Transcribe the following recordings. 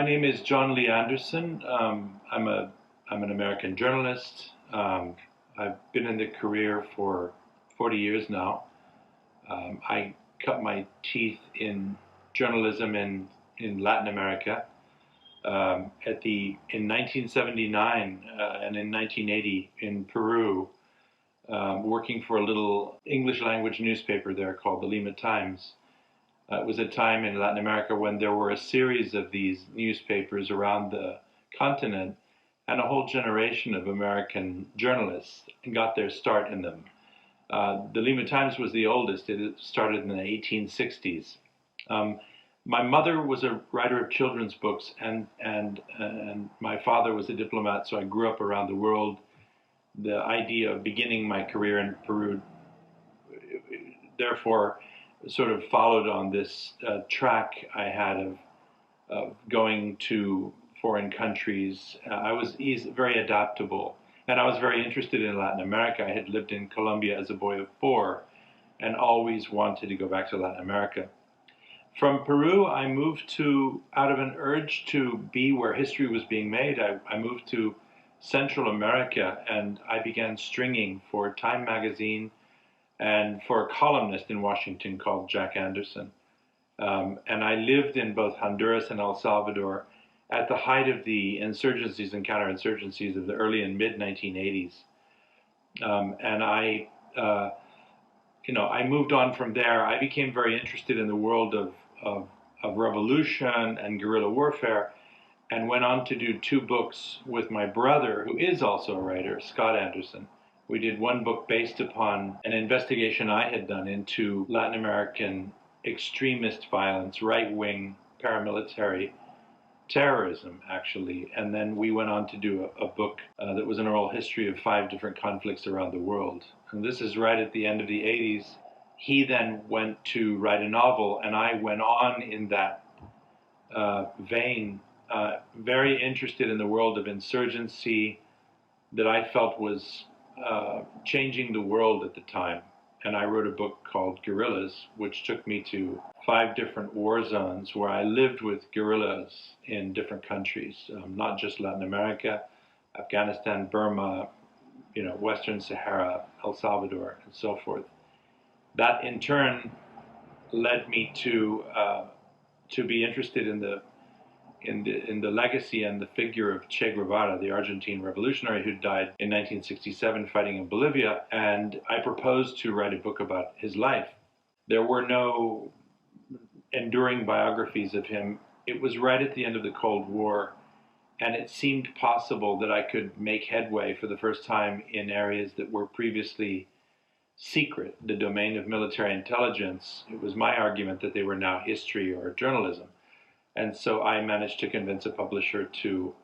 My name is Jon Lee Anderson. I'm an American journalist. I've been in the career for 40 years now. I cut my teeth in journalism in Latin America. In 1979 and in 1980 in Peru, working for a little English language newspaper there called the Lima Times. It was a time in Latin America when there were a series of these newspapers around the continent, and a whole generation of American journalists got their start in them. The Lima Times was the oldest. It started in the 1860s. My mother was a writer of children's books, and my father was a diplomat, so I grew up around the world. The idea of beginning my career in Peru, therefore, sort of followed on this track I had of going to foreign countries. I was very adaptable, and I was very interested in Latin America. I had lived in Colombia as a boy of 4 and always wanted to go back to Latin America. From Peru, I moved out of an urge to be where history was being made, I moved to Central America, and I began stringing for Time magazine and for a columnist in Washington called Jack Anderson. And I lived in both Honduras and El Salvador at the height of the insurgencies and counterinsurgencies of the early and mid-1980s. And I moved on from there. I became very interested in the world of revolution and guerrilla warfare, and went on to do 2 books with my brother, who is also a writer, Scott Anderson. We did one book based upon an investigation I had done into Latin American extremist violence, right-wing paramilitary terrorism, actually. And then we went on to do a book that was an oral history of 5 different conflicts around the world. And this is right at the end of the 80s. He then went to write a novel, and I went on in that vein, very interested in the world of insurgency that I felt was changing the world at the time. And I wrote a book called Guerrillas, which took me to 5 different war zones where I lived with guerrillas in different countries, not just Latin America, Afghanistan, Burma, Western Sahara, El Salvador, and so forth. That in turn led me to be interested in the legacy and the figure of Che Guevara, the Argentine revolutionary who died in 1967 fighting in Bolivia, and I proposed to write a book about his life. There were no enduring biographies of him. It was right at the end of the Cold War, and it seemed possible that I could make headway for the first time in areas that were previously secret, the domain of military intelligence. It was my argument that they were now history or journalism. And so I managed to convince a publisher to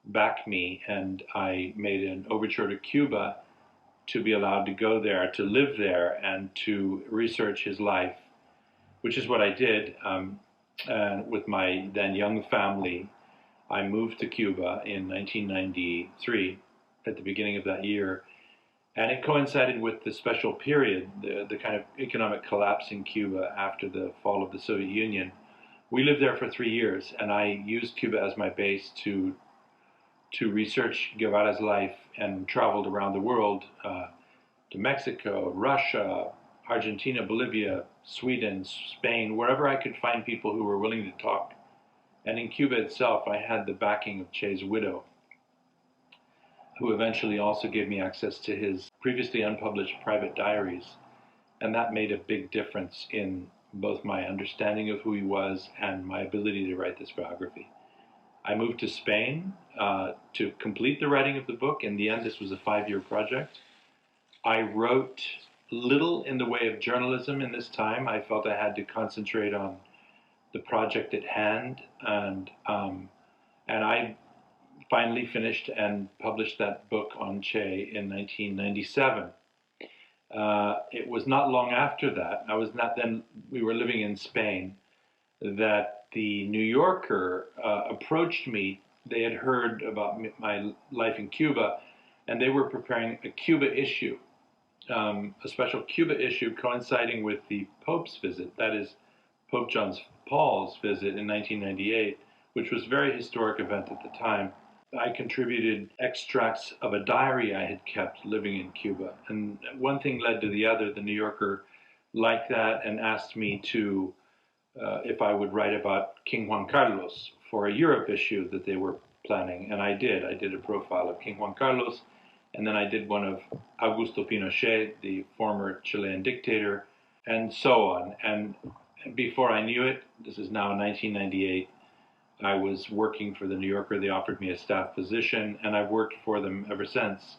back me, and I made an overture to Cuba to be allowed to go there, to live there, and to research his life, which is what I did. And with my then young family, I moved to Cuba in 1993, at the beginning of that year. And it coincided with the special period, the kind of economic collapse in Cuba after the fall of the Soviet Union. We lived there for 3 years, and I used Cuba as my base to research Guevara's life, and traveled around the world, to Mexico, Russia, Argentina, Bolivia, Sweden, Spain, wherever I could find people who were willing to talk. And in Cuba itself, I had the backing of Che's widow, who eventually also gave me access to his previously unpublished private diaries. And that made a big difference in both my understanding of who he was and my ability to write this biography. I moved to Spain to complete the writing of the book. In the end, this was a 5-year project. I wrote little in the way of journalism in this time. I felt I had to concentrate on the project at hand, and I finally finished and published that book on Che in 1997. It was not long after that, we were living in Spain, that the New Yorker approached me. They had heard about my life in Cuba, and they were preparing a Cuba issue, a special Cuba issue coinciding with the Pope's visit, that is Pope John Paul's visit in 1998, which was a very historic event at the time. I contributed extracts of a diary I had kept living in Cuba. And one thing led to the other. The New Yorker liked that and asked me to, if I would write about King Juan Carlos for a Europe issue that they were planning. And I did. I did a profile of King Juan Carlos. And then I did one of Augusto Pinochet, the former Chilean dictator, and so on. And before I knew it, this is now 1998, I was working for the New Yorker. They offered me a staff position, and I've worked for them ever since.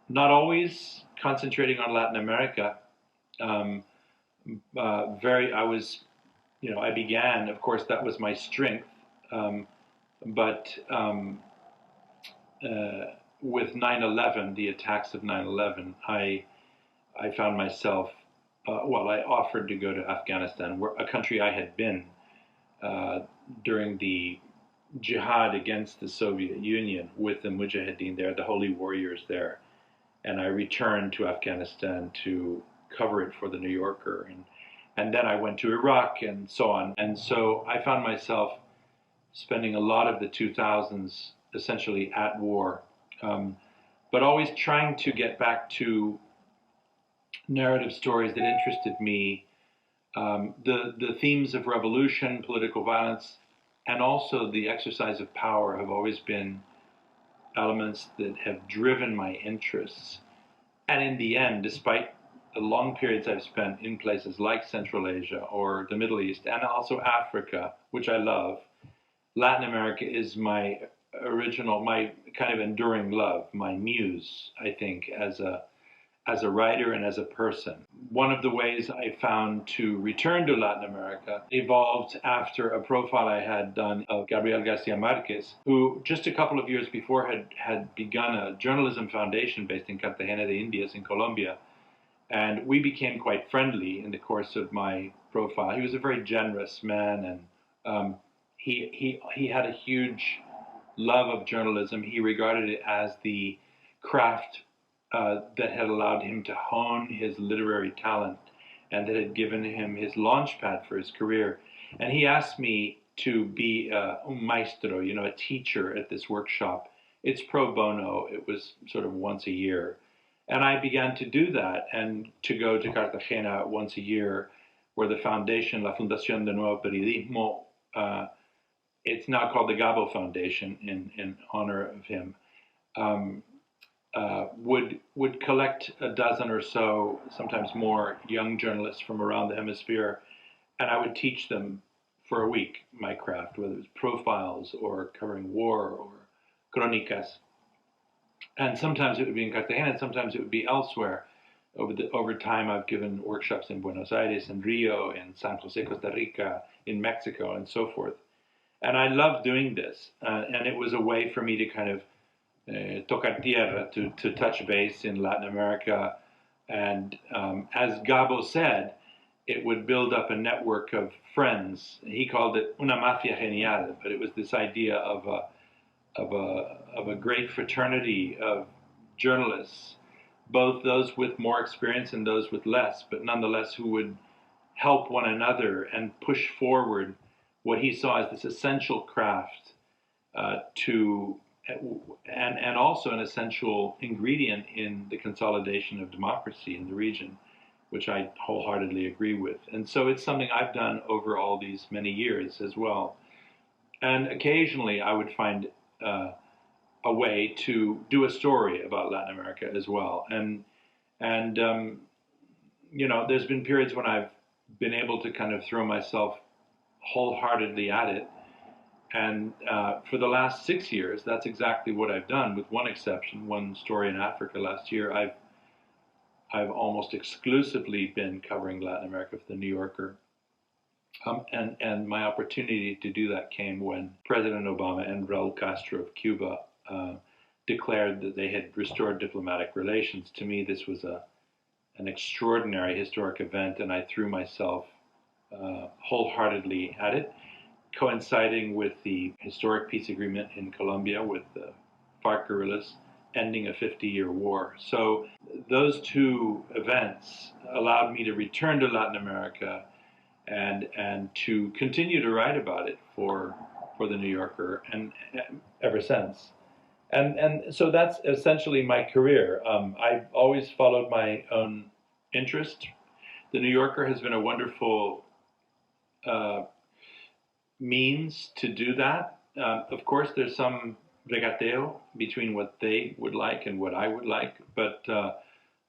Not always concentrating on Latin America. I began, of course, that was my strength. But with 9/11, the attacks of 9/11, I found myself, I offered to go to Afghanistan, a country I had been during the jihad against the Soviet Union with the Mujahideen there, the holy warriors there. And I returned to Afghanistan to cover it for the New Yorker. And then I went to Iraq and so on. And so I found myself spending a lot of the 2000s essentially at war, but always trying to get back to narrative stories that interested me. The themes of revolution, political violence, and also the exercise of power have always been elements that have driven my interests. And in the end, despite the long periods I've spent in places like Central Asia or the Middle East, and also Africa, which I love, Latin America is my kind of enduring love, my muse, I think, as a writer and as a person. One of the ways I found to return to Latin America evolved after a profile I had done of Gabriel Garcia Marquez, who just a couple of years before had begun a journalism foundation based in Cartagena de Indias in Colombia. And we became quite friendly in the course of my profile. He was a very generous man, and he had a huge love of journalism. He regarded it as the craft that had allowed him to hone his literary talent and that had given him his launch pad for his career. And he asked me to be un maestro, a teacher at this workshop. It's pro bono. It was sort of once a year. And I began to do that and to go to Cartagena once a year, where the foundation, La Fundación de Nuevo Periodismo, it's now called the Gabo Foundation in honor of him, would collect a dozen or so, sometimes more, young journalists from around the hemisphere, and I would teach them for a week my craft, whether it was profiles or covering war or crónicas. And sometimes it would be in Cartagena, and sometimes it would be elsewhere. Over time, I've given workshops in Buenos Aires, in Rio, in San Jose, Costa Rica, in Mexico, and so forth. And I love doing this, and it was a way for me to kind of tocar tierra, to touch base in Latin America. And as Gabo said, it would build up a network of friends. He called it una mafia genial, but it was this idea of a great fraternity of journalists, both those with more experience and those with less, but nonetheless who would help one another and push forward what he saw as this essential craft and also an essential ingredient in the consolidation of democracy in the region, which I wholeheartedly agree with. And so it's something I've done over all these many years as well. And occasionally I would find a way to do a story about Latin America as well. And there's been periods when I've been able to kind of throw myself wholeheartedly at it. And for the last 6 years, that's exactly what I've done, with one exception, one story in Africa last year. I've almost exclusively been covering Latin America for the New Yorker. And my opportunity to do that came when President Obama and Raul Castro of Cuba declared that they had restored diplomatic relations. To me, this was an extraordinary historic event, and I threw myself wholeheartedly at it, coinciding with the historic peace agreement in Colombia with the FARC guerrillas ending a 50-year war. So those two events allowed me to return to Latin America and to continue to write about it for for the New Yorker, and ever since. And so that's essentially my career. I've always followed my own interest. The New Yorker has been a wonderful means to do that. Of course, there's some regateo between what they would like and what I would like, but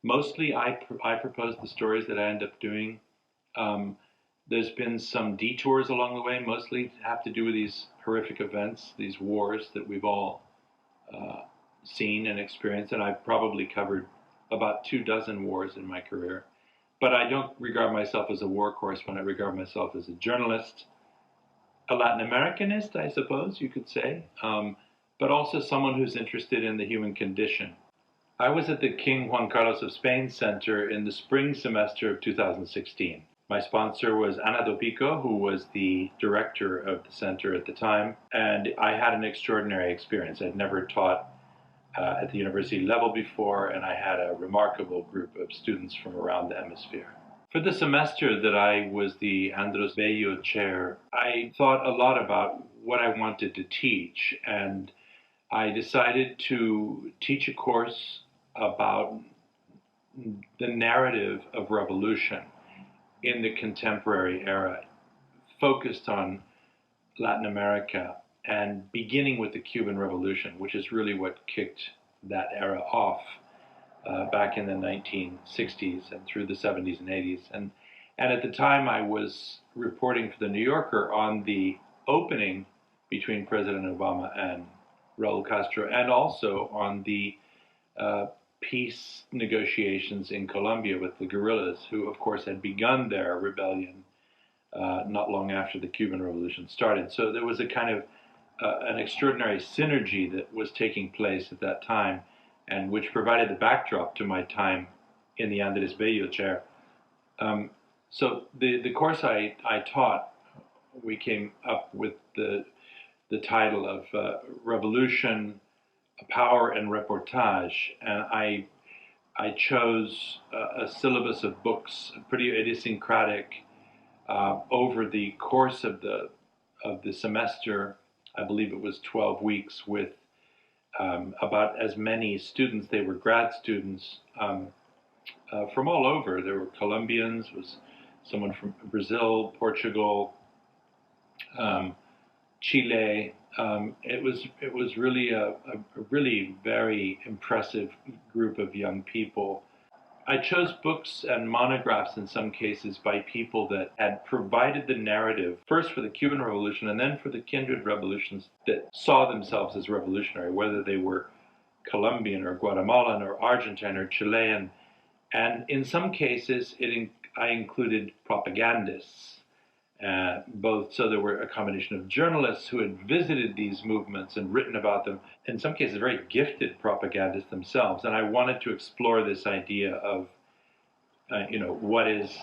mostly I propose the stories that I end up doing. There's been some detours along the way, mostly have to do with these horrific events, these wars that we've all seen and experienced, and I've probably covered about 24 wars in my career. But I don't regard myself as a war correspondent. I regard myself as a journalist, a Latin Americanist, I suppose you could say, but also someone who's interested in the human condition. I was at the King Juan Carlos of Spain Center in the spring semester of 2016. My sponsor was Ana Dopico, who was the director of the center at the time, and I had an extraordinary experience. I'd never taught at the university level before, and I had a remarkable group of students from around the hemisphere. For the semester that I was the Andrés Bello Chair, I thought a lot about what I wanted to teach, and I decided to teach a course about the narrative of revolution in the contemporary era, focused on Latin America and beginning with the Cuban Revolution, which is really what kicked that era off back in the 1960s and through the 70s and 80s. And at the time I was reporting for the New Yorker on the opening between President Obama and Raul Castro, and also on the peace negotiations in Colombia with the guerrillas, who of course had begun their rebellion not long after the Cuban Revolution started. So there was a kind of an extraordinary synergy that was taking place at that time, and which provided the backdrop to my time in the Andrés Bello Chair. So the course I taught, we came up with the title of Revolution, Power and Reportage, and I chose a syllabus of books, pretty idiosyncratic, over the course of the semester. I believe it was 12 weeks, with about as many students. They were grad students from all over. There were Colombians, was someone from Brazil, Portugal, Chile. It was really a really very impressive group of young people. I chose books and monographs in some cases by people that had provided the narrative, first for the Cuban Revolution and then for the kindred revolutions that saw themselves as revolutionary, whether they were Colombian or Guatemalan or Argentine or Chilean. And in some cases, I included propagandists. Both, so there were a combination of journalists who had visited these movements and written about them, in some cases very gifted propagandists themselves. And I wanted to explore this idea of, what is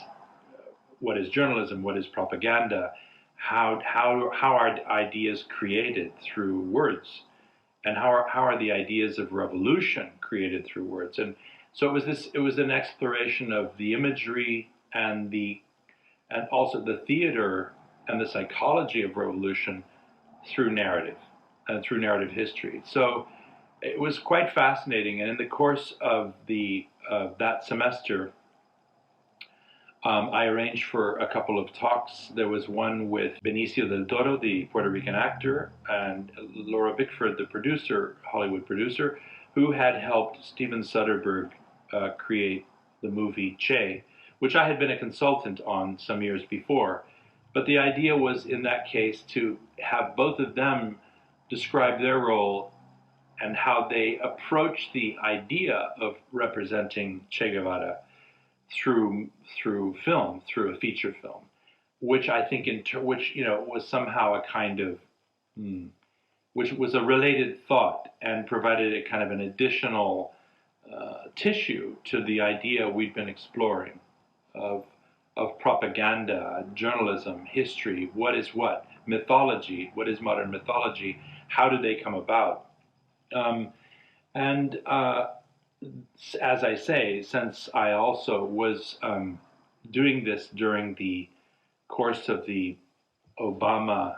journalism, what is propaganda, how are ideas created through words, and how are the ideas of revolution created through words. And so it was an exploration of the imagery and also the theater and the psychology of revolution through narrative and through narrative history. So it was quite fascinating. And in the course of that semester, I arranged for a couple of talks. There was one with Benicio del Toro, the Puerto Rican actor, and Laura Bickford, the producer, Hollywood producer, who had helped Steven Soderbergh create the movie Che, which I had been a consultant on some years before. But the idea was, in that case, to have both of them describe their role and how they approach the idea of representing Che Guevara through film, through a feature film, which I think was somehow a kind of, which was a related thought and provided a kind of an additional tissue to the idea we'd been exploring of propaganda, journalism, history, what is what, mythology, what is modern mythology, how do they come about? As I say, since I also was doing this during the course of the Obama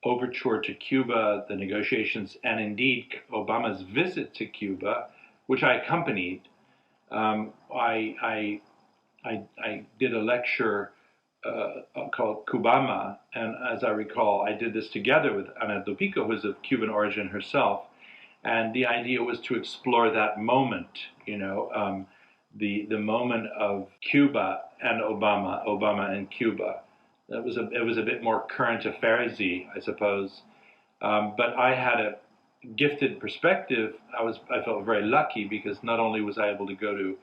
overture to Cuba, the negotiations, and indeed Obama's visit to Cuba, which I accompanied. I did a lecture called Cubama, and as I recall, I did this together with Ana Dopico, who's of Cuban origin herself, and the idea was to explore that moment, the moment of Cuba and Obama, Obama and Cuba. It was a bit more current affairsy, I suppose, but I had a gifted perspective. I felt very lucky because not only was I able to go to,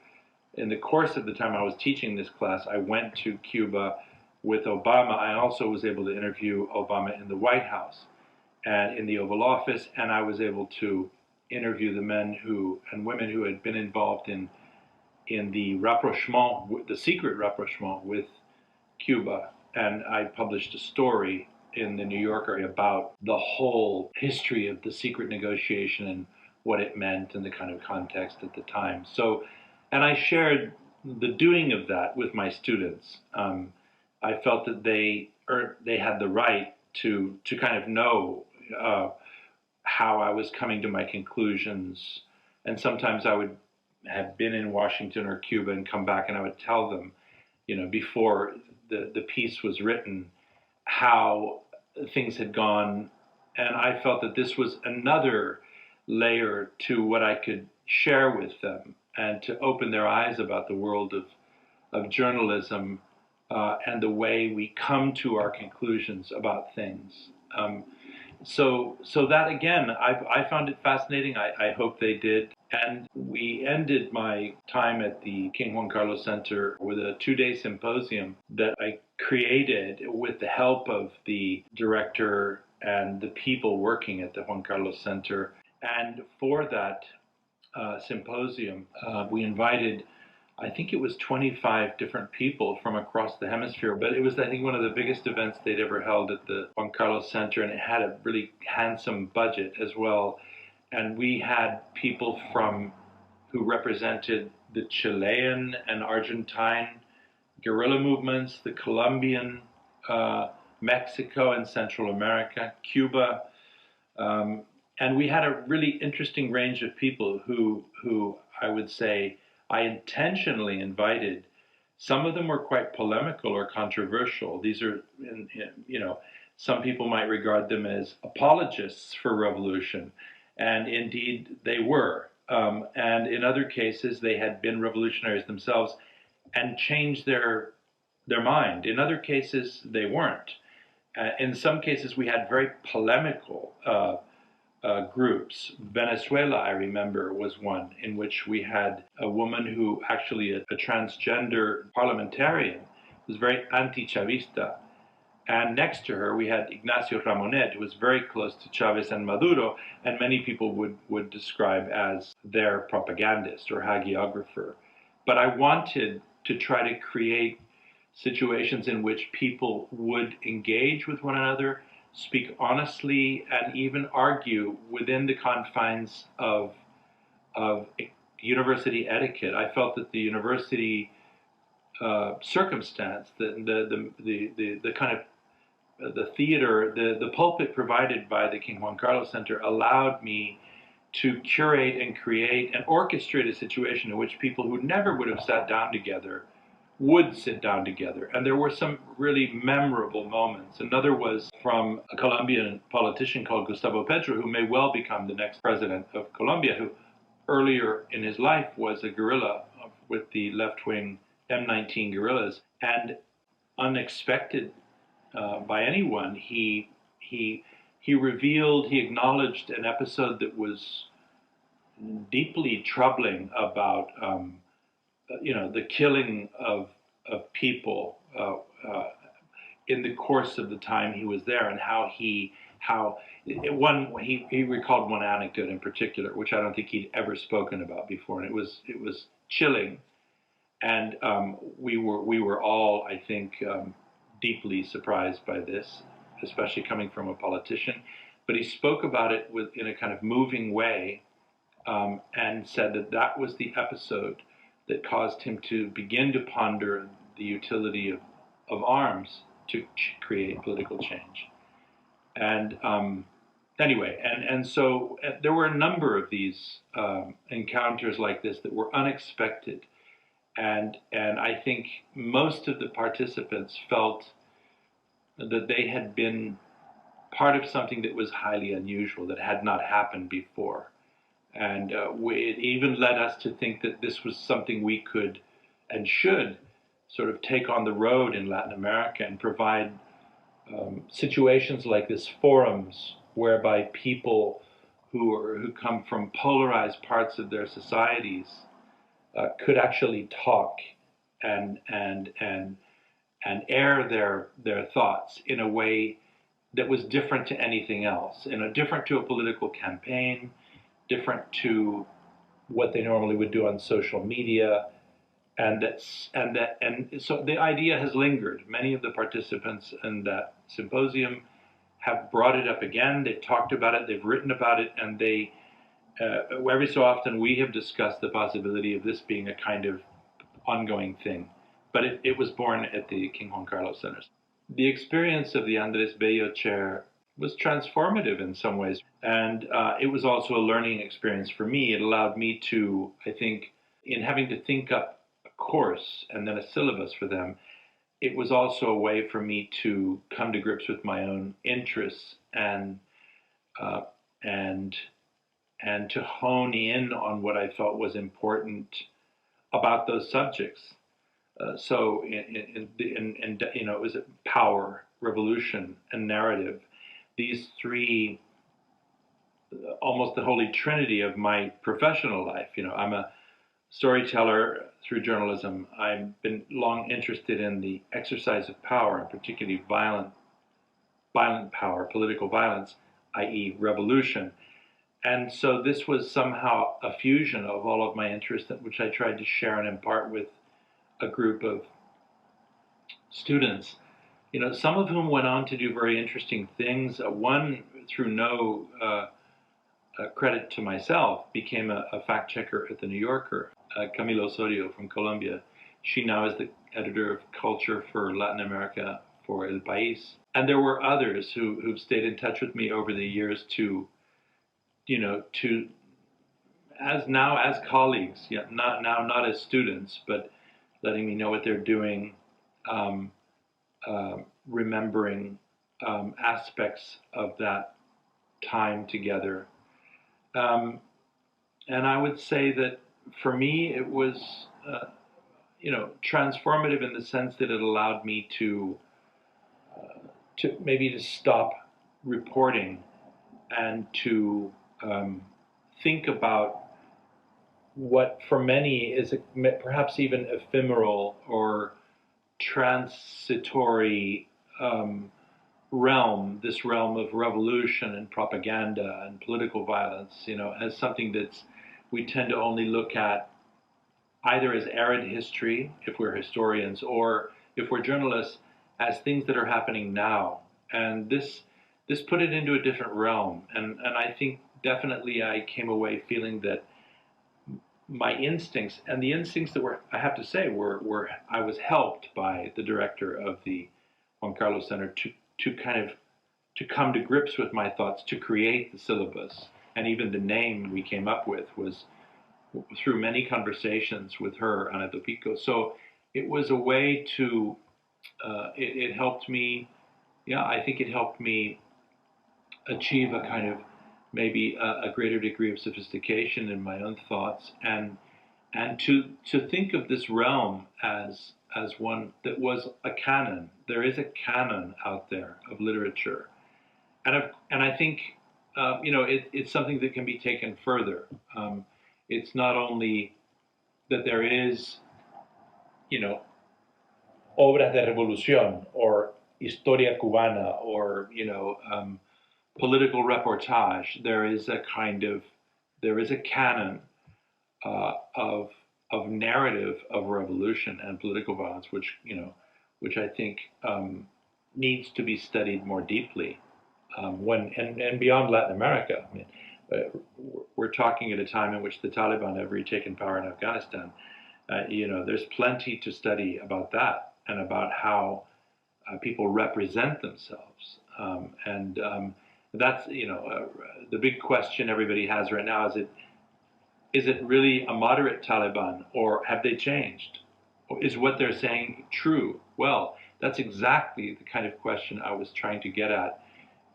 in the course of the time I was teaching this class, I went to Cuba with Obama. I also was able to interview Obama in the White House and in the Oval Office, and I was able to interview the men and women who had been involved in the rapprochement, the secret rapprochement with Cuba. And I published a story in the New Yorker about the whole history of the secret negotiation and what it meant and the kind of context at the time. So, and I shared the doing of that with my students. I felt that they had the right to kind of know how I was coming to my conclusions. And sometimes I would have been in Washington or Cuba and come back, and I would tell them, before the piece was written, how things had gone. And I felt that this was another layer to what I could share with them and to open their eyes about the world of journalism and the way we come to our conclusions about things. So that, again, I found it fascinating. I hope they did. And we ended my time at the King Juan Carlos Center with a 2-day symposium that I created with the help of the director and the people working at the Juan Carlos Center. And for that symposium, we invited, I think it was 25 different people from across the hemisphere, but it was, I think, one of the biggest events they'd ever held at the Juan Carlos Center, and it had a really handsome budget as well. And we had people who represented the Chilean and Argentine guerrilla movements, the Colombian, Mexico and Central America, Cuba, and we had a really interesting range of people who I would say I intentionally invited. Some of them were quite polemical or controversial. These are, some people might regard them as apologists for revolution, and indeed they were. And in other cases, they had been revolutionaries themselves and changed their mind. In other cases, they weren't. In some cases, we had very polemical groups. Venezuela, I remember, was one in which we had a woman who actually, a transgender parliamentarian, was very anti-Chavista. And next to her, we had Ignacio Ramonet, who was very close to Chavez and Maduro, and many people would describe as their propagandist or hagiographer. But I wanted to try to create situations in which people would engage with one another, speak honestly, and even argue within the confines of university etiquette. I felt that the university circumstance, the kind of the theater, the pulpit provided by the King Juan Carlos Center allowed me to curate and create and orchestrate a situation in which people who never would have sat down together would sit down together. And there were some really memorable moments. Another was from a Colombian politician called Gustavo Petro, who may well become the next president of Colombia, who earlier in his life was a guerrilla with the left-wing M19 guerrillas. And unexpected by anyone, he acknowledged an episode that was deeply troubling about the killing of people in the course of the time he was there, and he recalled one anecdote in particular, which I don't think he'd ever spoken about before, and it was chilling, and we were all, I think, deeply surprised by this, especially coming from a politician. But he spoke about it in a kind of moving way, and said that was the episode that caused him to begin to ponder the utility of arms to create political change. And anyway, and so there were a number of these encounters like this that were unexpected, and I think most of the participants felt that they had been part of something that was highly unusual, that had not happened before. And it even led us to think that this was something we could and should sort of take on the road in Latin America and provide situations like this, forums whereby people who come from polarized parts of their societies could actually talk and air their thoughts in a way that was different to anything else, different to a political campaign, different to what they normally would do on social media, and so the idea has lingered. Many of the participants in that symposium have brought it up again. They've talked about it, they've written about it, and they every so often we have discussed the possibility of this being a kind of ongoing thing. But it was born at the King Juan Carlos Center. The experience of the Andrés Bello Chair was transformative in some ways. And it was also a learning experience for me. It allowed me to, I think, in having to think up a course and then a syllabus for them, it was also a way for me to come to grips with my own interests and to hone in on what I felt was important about those subjects. So, it was power, revolution, and narrative. These three, almost the holy trinity of my professional life. I'm a storyteller through journalism. I've been long interested in the exercise of power, and particularly violent power, political violence, i.e. revolution. And so this was somehow a fusion of all of my interests, which I tried to share and impart with a group of students, some of whom went on to do very interesting things. One, through no credit to myself, became a fact checker at the New Yorker, Camila Osorio from Colombia. She now is the editor of culture for Latin America for El País. And there were others who've stayed in touch with me over the years as colleagues, not as students, but letting me know what they're doing, remembering aspects of that time together. And I would say that for me, it was, transformative in the sense that it allowed me to maybe to stop reporting and to think about what for many is perhaps even ephemeral or transitory realm, this realm of revolution and propaganda and political violence, as something we tend to only look at either as arid history, if we're historians, or if we're journalists, as things that are happening now. And this put it into a different realm. And I think definitely I came away feeling that my instincts, and the instincts that I have to say, I was helped by the director of the Juan Carlos Center to come to grips with my thoughts, to create the syllabus. And even the name we came up with was through many conversations with her, Ana Topico. So it was a way to, it helped me, I think it helped me achieve a kind of maybe a greater degree of sophistication in my own thoughts, and to think of this realm as one that was a canon. There is a canon out there of literature, and I think it's something that can be taken further. It's not only that there is, obras de revolución or historia cubana or political reportage. There is a canon of narrative of revolution and political violence, which I think needs to be studied more deeply. And beyond Latin America, I mean, we're talking at a time in which the Taliban have retaken power in Afghanistan. There's plenty to study about that and about how people represent themselves That's the big question everybody has right now: is it really a moderate Taliban, or have they changed? Or is what they're saying true? Well, that's exactly the kind of question I was trying to get at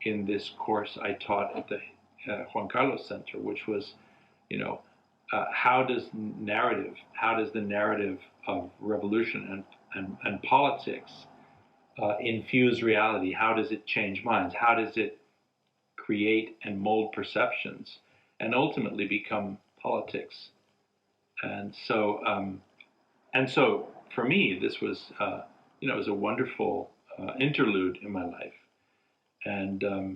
in this course I taught at the Juan Carlos Center, which was, how does the narrative of revolution and politics infuse reality? How does it change minds? How does it create and mold perceptions and ultimately become politics? And so for me, this was, it was a wonderful interlude in my life. And I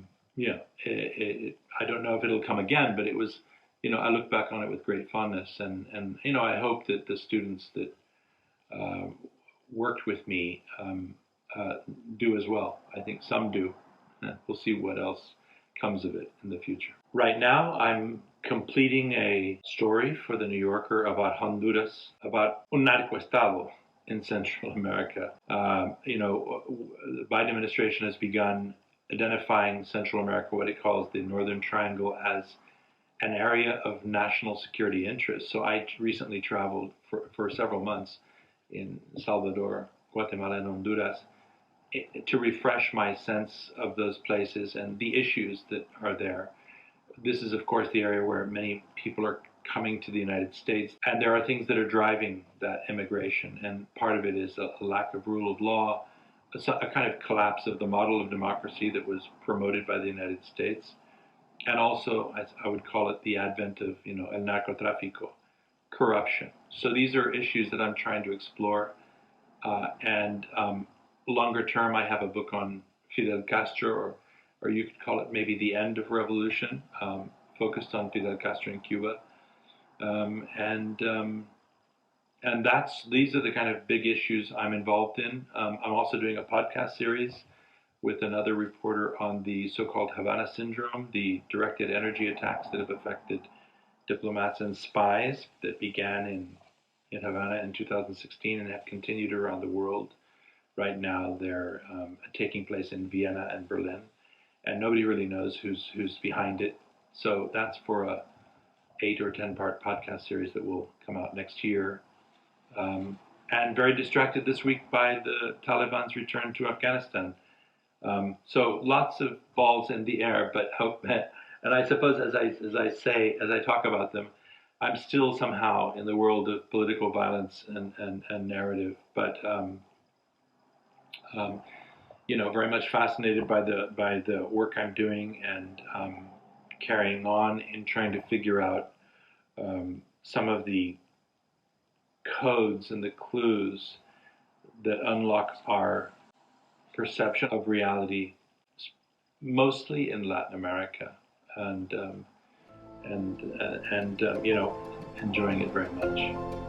don't know if it'll come again, but it was, I look back on it with great fondness, and I hope that the students that worked with me do as well. I think some do. We'll see what else comes of it in the future. Right now, I'm completing a story for the New Yorker about Honduras, about un narcoestado in Central America. The Biden administration has begun identifying Central America, what it calls the Northern Triangle, as an area of national security interest. So I recently traveled for several months in Salvador, Guatemala, and Honduras to refresh my sense of those places and the issues that are there. This is, of course, the area where many people are coming to the United States, and there are things that are driving that immigration, and part of it is a lack of rule of law, a kind of collapse of the model of democracy that was promoted by the United States, and also, as I would call it, the advent of, el narcotráfico, corruption. So these are issues that I'm trying to explore, and longer term, I have a book on Fidel Castro, or you could call it maybe the end of revolution, focused on Fidel Castro in Cuba, and these are the kind of big issues I'm involved in. I'm also doing a podcast series with another reporter on the so-called Havana syndrome, the directed energy attacks that have affected diplomats and spies that began in Havana in 2016 and have continued around the world. Right now, they're taking place in Vienna and Berlin, and nobody really knows who's behind it. So that's for a 8 or 10 part podcast series that will come out next year. And very distracted this week by the Taliban's return to Afghanistan. So lots of balls in the air, but hope. And I suppose as I talk about them, I'm still somehow in the world of political violence and narrative, but very much fascinated by the work I'm doing and carrying on in trying to figure out some of the codes and the clues that unlock our perception of reality, mostly in Latin America, and enjoying it very much.